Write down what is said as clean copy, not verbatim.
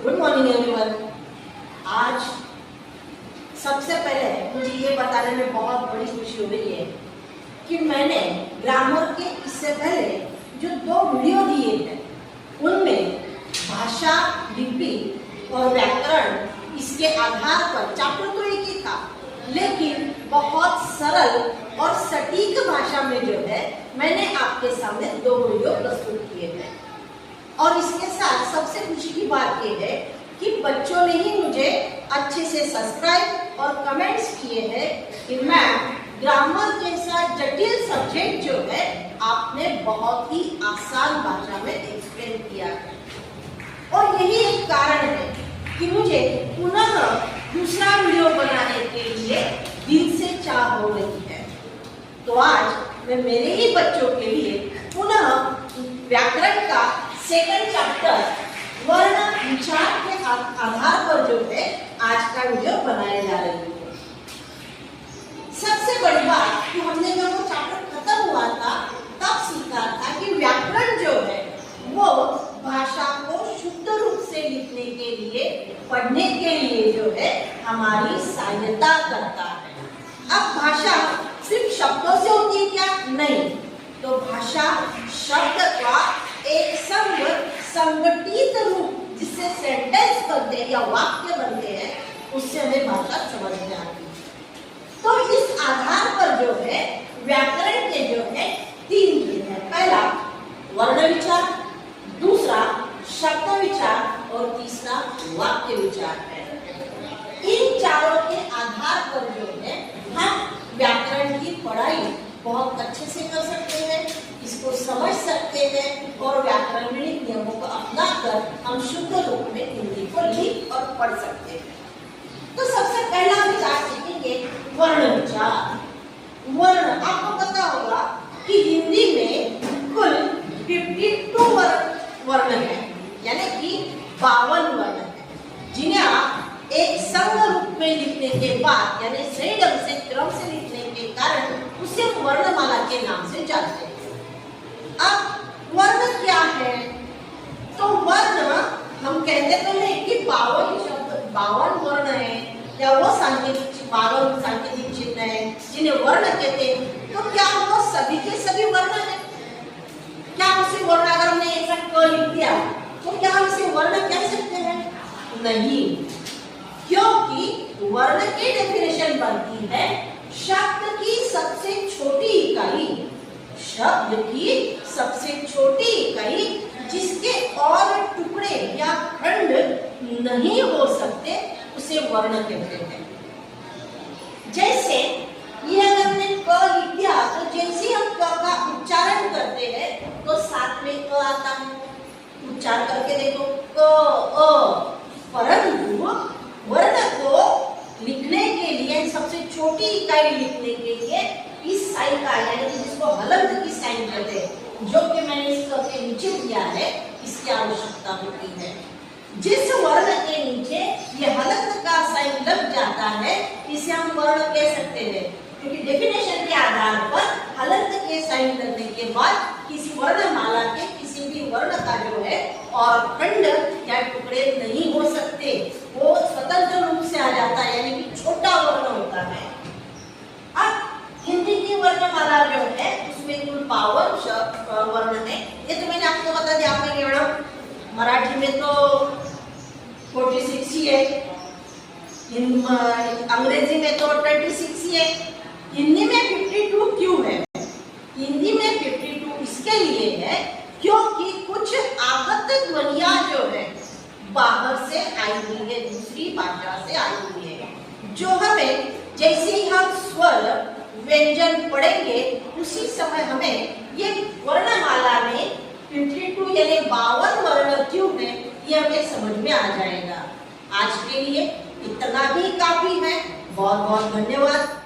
Good morning everyone. आज सबसे पहले मुझे ये बताने में बहुत बड़ी खुशी हो रही है कि मैंने ग्रामर के इससे पहले जो 2 वीडियो दिए हैं उनमें भाषा, लिपि और व्याकरण इसके आधार पर चैप्टर तो एक ही था, लेकिन बहुत सरल और सटीक भाषा में जो है मैंने आपके सामने 2 वीडियो प्रस्तुत किए हैं। और इसके साथ सबसे खुशी की बात यह है कि बच्चों ने ही मुझे अच्छे से सब्सक्राइब और कमेंट्स किए हैं कि मैम ग्रामर जैसा जटिल सब्जेक्ट जो है आपने बहुत ही आसान भाषा में एक्सप्लेन किया है। और यही एक कारण है कि मुझे पुनः दूसरा वीडियो बनाने के लिए दिल से चाह हो रही है। तो आज मैं मेरे ही बच्चों के लिए पुनः व्याकरण का सेकंड चैप्टर वर्ण विचार के आधार पर जो है आज का वीडियो बनाने जा रही हूँ। सबसे बड़ी बात कि हमने जब वो चैप्टर खत्म हुआ था तब सीखा था कि व्याकरण जो है वो भाषा को शुद्ध रूप से लिखने के लिए, पढ़ने के लिए जो है हमारी सहायता करता है। अब भाषा सिर्फ शब्दों से होती है क्या? नहीं, तो भाषा शब्द का एक संगठित रूप जिससे सेंटेंस बनते हैं या वाक्य बनते हैं, उससे हमें भाषा समझ में आती है। तो इस आधार पर जो है व्याकरण के जो है 3 चीज है। पहला वर्ण विचार, दूसरा शब्द विचार और तीसरा वाक्य विचार है। इन चारों के आधार पर जो है हम व्याकरण की पढ़ाई बहुत अच्छे से कर सकते हैं, इसको समझ सकते हैं और व्याकरणिक नियमों को अपनाकर हम शुद्ध रूप में हिंदी को लिख और पढ़ सकते हैं। तो सबसे पहला विचार सीखेंगे वर्ण विचार। वर्ण, आपको पता होगा कि हिंदी में कुल 52 वर्ण है, यानी कि 52 वर्ण है, जिन्हें आप एक संग रूप में लिखने के बाद यानी सही ढंग से क्रम से लिखने के कारण उसे वर्णमाला के नाम से जानते हैं। अब वर्ण क्या है? तो वर्ण हम कहते तो हैं कि 52 वर्ण है या वो सांकेतिक 52 सांकेतिक चिन्ह है जिन्हें वर्ण कहते हैं। तो क्या वो सभी के सभी वर्ण है? क्या उसे वर्ण, अगर हमने ऐसा क लिख दिया तो क्या हम इसे वर्ण कह सकते हैं? नहीं, क्योंकि वर्ण की डेफिनेशन बनती है शब्द की सबसे छोटी इकाई, शब्द की सबसे छोटी इकाई जिसके और टुकड़े या खंड नहीं हो सकते उसे वर्ण कहते हैं। जैसे ये अगर हमने क लिख दिया तो जैसे हम क का उच्चारण करते हैं तो साथ में क आता है, उच्चार करके देखो क अ, परंतु वर्ण को लिखने के लिए सबसे छोटी इकाई लिखने के लिए इस साइन का यानी कि जिसको हलंत की साइन कहते हैं, जो कि मैंने इस क के नीचे दिया है, इसकी आवश्यकता होती है। जिस वर्ण के नीचे ये हलंत का साइन लग जाता है इसे हम वर्ण कह सकते हैं, क्योंकि डेफिनेशन के आधार पर हलंत के साइन लगने के बाद किसी वर्णमाला के किसी भी वर्ण का जो है और खंड या टुकड़े नहीं हो सकते, वो स्वतंत्र रूप से आ जाता है, यानी कि छोटा वर्ण होता है। अब हिंदी की वर्णमाला जो है उसमें कुल 52 वर्ण है। ये तो मैंने आपको बता दिया, आपने मैडम मराठी में तो 46 ही है, अंग्रेजी में तो 26 ही है, हिंदी में 52 क्यों है? हिंदी में 52 इसके लिए है क्योंकि कुछ आगत ध्वनियां जो है बाहर से आई हुई है, दूसरी भाषा से आई हुई है, जो हमें जैसे ही हम स्वर व्यंजन पढ़ेंगे उसी समय हमें ये वर्णमाला में 52 यानी 52 वर्ण क्यों है ये हमें समझ में आ जाएगा। आज के लिए इतना ही काफी है। बहुत बहुत धन्यवाद।